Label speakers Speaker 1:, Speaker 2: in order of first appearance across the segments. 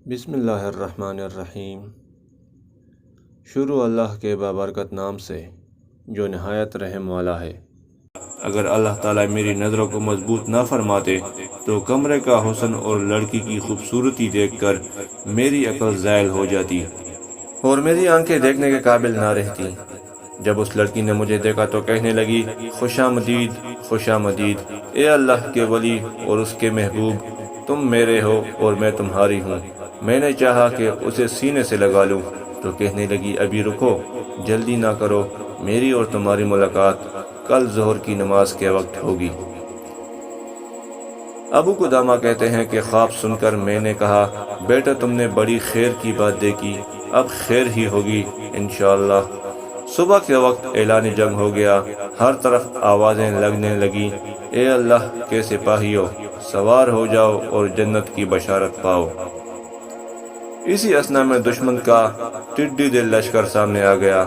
Speaker 1: بسم اللہ الرحمن الرحیم۔ شروع اللہ کے بابرکت نام سے جو نہایت رحم والا ہے۔ اگر اللہ تعالیٰ میری نظروں کو مضبوط نہ فرماتے تو کمرے کا حسن اور لڑکی کی خوبصورتی دیکھ کر میری عقل زائل ہو جاتی اور میری آنکھیں دیکھنے کے قابل نہ رہتی۔ جب اس لڑکی نے مجھے دیکھا تو کہنے لگی، خوش آمدید، خوش آمدید، اے اللہ کے ولی اور اس کے محبوب، تم میرے ہو اور میں تمہاری ہوں۔ میں نے چاہا کہ اسے سینے سے لگا لوں تو کہنے لگی، ابھی رکو، جلدی نہ کرو، میری اور تمہاری ملاقات کل ظہر کی نماز کے وقت ہوگی۔ ابو قدامہ کہتے ہیں کہ خواب سن کر میں نے کہا، بیٹا تم نے بڑی خیر کی بات دیکھی، اب خیر ہی ہوگی انشاءاللہ۔ صبح کے وقت اعلان جنگ ہو گیا، ہر طرف آوازیں لگنے لگیں، اے اللہ کے سپاہیوں، سوار ہو جاؤ اور جنت کی بشارت پاؤ۔ اسی اثنا میں دشمن کا ٹڈی دل لشکر سامنے آ گیا۔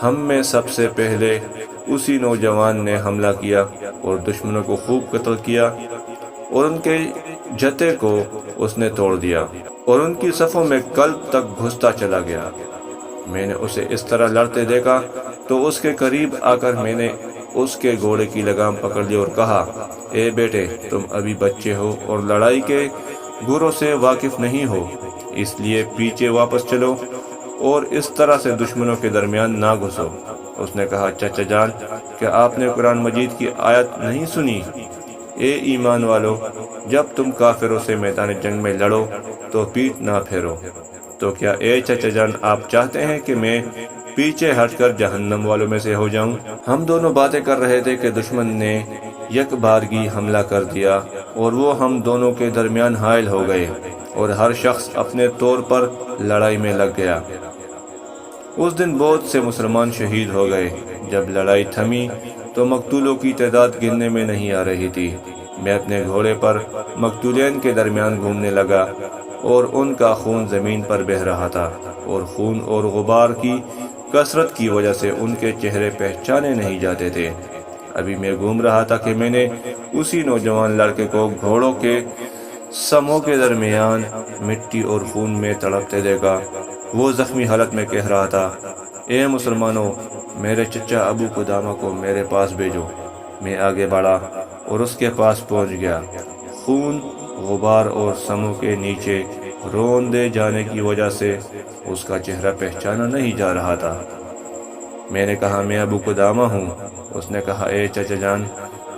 Speaker 1: ہم میں سب سے پہلے اسی نوجوان نے حملہ کیا اور دشمنوں کو خوب قتل کیا اور ان کے جتے کو اس نے توڑ دیا اور ان کی صفوں میں قلب تک گھستا چلا گیا۔ میں نے اسے اس طرح لڑتے دیکھا تو اس کے قریب آ کر میں نے اس کے گھوڑے کی لگام پکڑ لی اور کہا، اے بیٹے تم ابھی بچے ہو اور لڑائی کے گروں سے واقف نہیں ہو، اس لیے پیچھے واپس چلو اور اس طرح سے دشمنوں کے درمیان نہ گھسو۔ اس نے کہا، چچا جان، کیا آپ نے قرآن مجید کی آیت نہیں سنی؟ اے ایمان والو، جب تم کافروں سے میدان جنگ میں لڑو تو پیٹھ نہ پھیرو۔ تو کیا اے چچا جان آپ چاہتے ہیں کہ میں پیچھے ہٹ کر جہنم والوں میں سے ہو جاؤں؟ ہم دونوں باتیں کر رہے تھے کہ دشمن نے یک بارگی حملہ کر دیا اور وہ ہم دونوں کے درمیان حائل ہو گئے اور ہر شخص اپنے طور پر لڑائی میں لگ گیا۔ اس دن بہت سے مسلمان شہید ہو گئے۔ جب لڑائی تھمی تو مقتولوں کی تعداد گننے میں نہیں آ رہی تھی۔ میں اپنے گھوڑے پر مقتولین کے درمیان گھومنے لگا اور ان کا خون زمین پر بہہ رہا تھا اور خون اور غبار کی کثرت کی وجہ سے ان کے چہرے پہچانے نہیں جاتے تھے۔ ابھی میں گھوم رہا تھا کہ میں نے اسی نوجوان لڑکے کو گھوڑوں کے سموں کے درمیان مٹی اور خون میں تڑپتے دیکھا۔ وہ زخمی حالت میں کہہ رہا تھا، اے مسلمانوں، میرے چچا ابو قدامہ کو میرے پاس بھیجو۔ میں آگے بڑھا اور اس کے پاس پہنچ گیا۔ خون، غبار اور سموں کے نیچے روندے جانے کی وجہ سے اس کا چہرہ پہچانا نہیں جا رہا تھا۔ میں نے کہا، میں ابو قدامہ ہوں۔ اس نے کہا، اے چچا جان،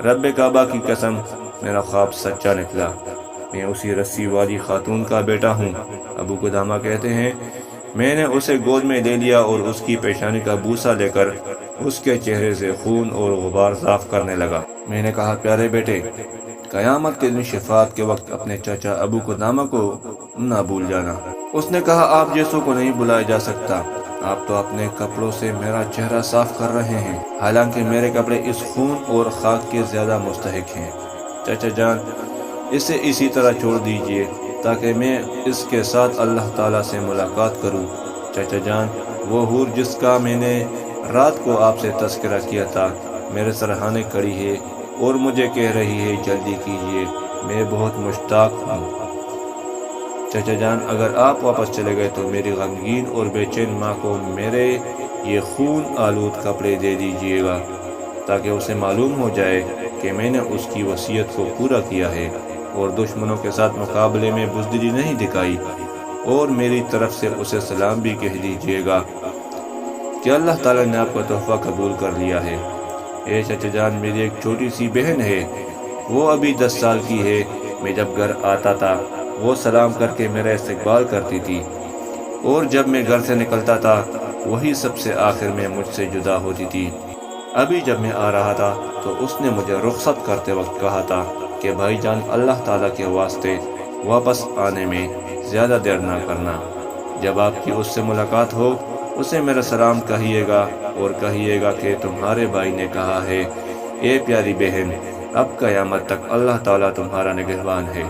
Speaker 1: رب کعبہ کی قسم، میرا خواب سچا نکلا، میں اسی رسی والی خاتون کا بیٹا ہوں۔ ابو قدامہ کہتے ہیں، میں نے اسے گود میں لے لیا اور اس کی پیشانی کا بوسہ لے کر اس کے چہرے سے خون اور غبار صاف کرنے لگا۔ میں نے کہا، پیارے بیٹے، قیامت کے دن شفاعت کے وقت اپنے چچا ابو قدامہ کو نہ بھول جانا۔ اس نے کہا، آپ جیسوں کو نہیں بلایا جا سکتا، آپ تو اپنے کپڑوں سے میرا چہرہ صاف کر رہے ہیں، حالانکہ میرے کپڑے اس خون اور خاک کے زیادہ مستحق ہیں۔ چچا جان، اسے اسی طرح چھوڑ دیجئے تاکہ میں اس کے ساتھ اللہ تعالیٰ سے ملاقات کروں۔ چچا جان، وہ حور جس کا میں نے رات کو آپ سے تذکرہ کیا تھا میرے سرہانے کھڑی ہے اور مجھے کہہ رہی ہے، جلدی کیجئے، میں بہت مشتاق ہوں۔ چچا جان، اگر آپ واپس چلے گئے تو میری غمگین اور بے چین ماں کو میرے یہ خون آلود کپڑے دے دیجئے گا تاکہ اسے معلوم ہو جائے کہ میں نے اس کی وصیت کو پورا کیا ہے اور دشمنوں کے ساتھ مقابلے میں بزدلی نہیں دکھائی، اور میری طرف سے اسے سلام بھی کہہ دیجئے گا کہ اللہ تعالیٰ نے آپ کا تحفہ قبول کر لیا ہے۔ اے چچا جان، میری ایک چھوٹی سی بہن ہے، وہ ابھی 10 سال کی ہے۔ میں جب گھر آتا تھا وہ سلام کر کے میرا استقبال کرتی تھی، اور جب میں گھر سے نکلتا تھا وہی سب سے آخر میں مجھ سے جدا ہوتی تھی۔ ابھی جب میں آ رہا تھا تو اس نے مجھے رخصت کرتے وقت کہا تھا کہ بھائی جان، اللہ تعالیٰ کے واسطے واپس آنے میں زیادہ دیر نہ کرنا۔ جب آپ کی اس سے ملاقات ہو اسے میرا سلام کہیے گا اور کہیے گا کہ تمہارے بھائی نے کہا ہے، اے پیاری بہن، اب قیامت تک اللہ تعالیٰ تمہارا نگہبان ہے۔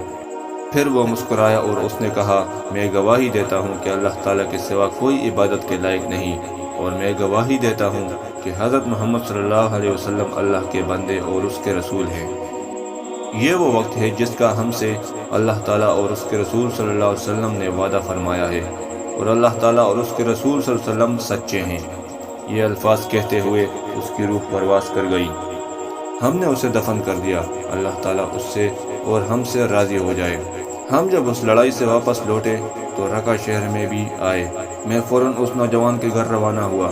Speaker 1: پھر وہ مسکرایا اور اس نے کہا، میں گواہی دیتا ہوں کہ اللہ تعالیٰ کے سوا کوئی عبادت کے لائق نہیں، اور میں گواہی دیتا ہوں کہ حضرت محمد صلی اللہ علیہ وسلم اللہ کے بندے اور اس کے رسول ہیں۔ یہ وہ وقت ہے جس کا ہم سے اللہ تعالیٰ اور اس کے رسول صلی اللہ علیہ وسلم نے وعدہ فرمایا ہے، اور اللہ تعالیٰ اور اس کے رسول صلی اللہ علیہ وسلم سچے ہیں۔ یہ الفاظ کہتے ہوئے اس کی روح پرواز کر گئی۔ ہم نے اسے دفن کر دیا، اللہ تعالیٰ اس سے اور ہم سے راضی ہو جائے۔ ہم جب اس لڑائی سے واپس لوٹے تو رقہ شہر میں بھی آئے۔ میں فوراً اس نوجوان کے گھر روانہ ہوا۔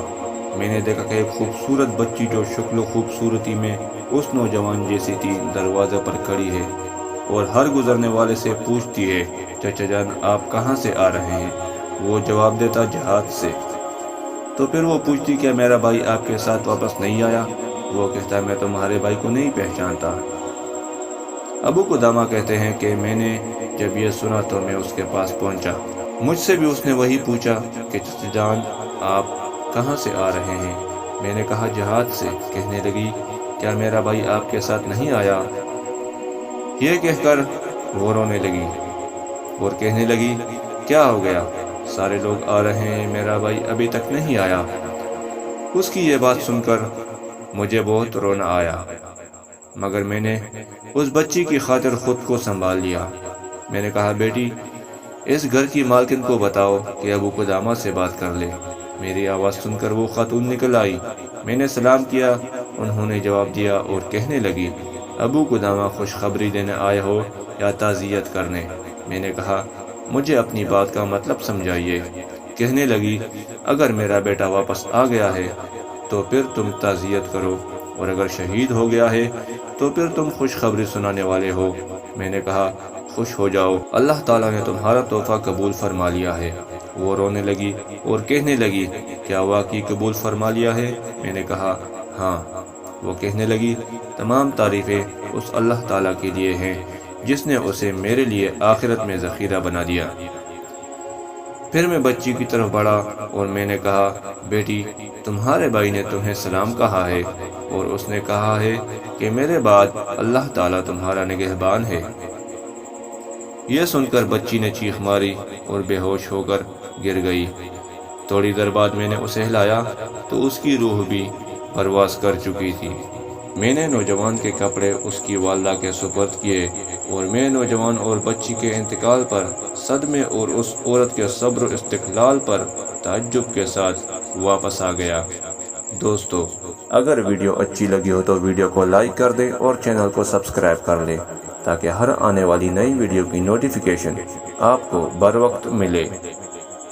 Speaker 1: میں نے دیکھا کہ ایک خوبصورت بچی جو شکل و خوبصورتی میں اس نوجوان جیسی تھی دروازے پر کھڑی ہے اور ہر گزرنے والے سے پوچھتی ہے، چچا جان آپ کہاں سے آ رہے ہیں؟ وہ جواب دیتا جہاد سے۔ تو پھر وہ پوچھتی کیا میرا بھائی آپ کے ساتھ واپس نہیں آیا؟ وہ کہتا میں تمہارے بھائی کو نہیں پہچانتا۔ ابو قدامہ کہتے ہیں کہ میں نے جب یہ سنا تو میں اس کے پاس پہنچا۔ مجھ سے بھی اس نے وہی پوچھا کہ چچا جان آپ کہاں سے آ رہے ہیں؟ میں نے کہا جہاد سے۔ کہنے لگی کیا میرا بھائی آپ کے ساتھ نہیں آیا؟ یہ کہہ کر وہ رونے لگی اور کہنے لگی کیا ہو گیا؟ سارے لوگ آ رہے ہیں، میرا بھائی ابھی تک نہیں آیا۔ اس کی یہ بات سن کر مجھے بہت رونا آیا، مگر میں نے اس بچی کی خاطر خود کو سنبھال لیا۔ میں نے کہا بیٹی اس گھر کی مالکن کو بتاؤ کہ ابو قدامہ سے بات کر لے۔ میری آواز سن کر وہ خاتون نکل آئی۔ میں نے سلام کیا، انہوں نے جواب دیا اور کہنے لگی ابو قدامہ خوشخبری دینے آئے ہو یا تعزیت کرنے؟ میں نے کہا مجھے اپنی بات کا مطلب سمجھائیے۔ کہنے لگی اگر میرا بیٹا واپس آ گیا ہے تو پھر تم تعزیت کرو، اور اگر شہید ہو گیا ہے تو پھر تم خوشخبری سنانے والے ہو۔ میں نے کہا خوش ہو جاؤ، اللہ تعالیٰ نے تمہارا تحفہ قبول فرما لیا ہے۔ وہ رونے لگی اور کہنے لگی کیا واقعی قبول فرما لیا ہے؟ میں نے کہا ہاں۔ وہ کہنے لگی تمام تعریفیں اس اللہ تعالیٰ کے لیے ہیں جس نے اسے میرے لیے آخرت میں ذخیرہ بنا دیا۔ پھر میں بچی کی طرف بڑھا اور میں نے کہا بیٹی تمہارے بھائی نے تمہیں سلام کہا ہے اور اس نے کہا ہے کہ میرے بعد اللہ تعالیٰ تمہارا نگہبان ہے۔ یہ سن کر بچی نے چیخ ماری اور بے ہوش ہو کر گر گئی۔ تھوڑی دیر بعد میں نے اسے ہلایا تو اس کی روح بھی پرواز کر چکی تھی۔ میں نے نوجوان کے کپڑے اس کی والدہ کے سپرد کیے اور میں نوجوان اور بچی کے انتقال پر صدمے اور اس عورت کے صبر و استقلال پر تعجب کے ساتھ واپس آ گیا۔ دوستو اگر ویڈیو اچھی لگی ہو تو ویڈیو کو لائک کر دیں اور چینل کو سبسکرائب کر لیں تاکہ ہر آنے والی نئی ویڈیو کی نوٹیفیکیشن آپ کو بر وقت ملے۔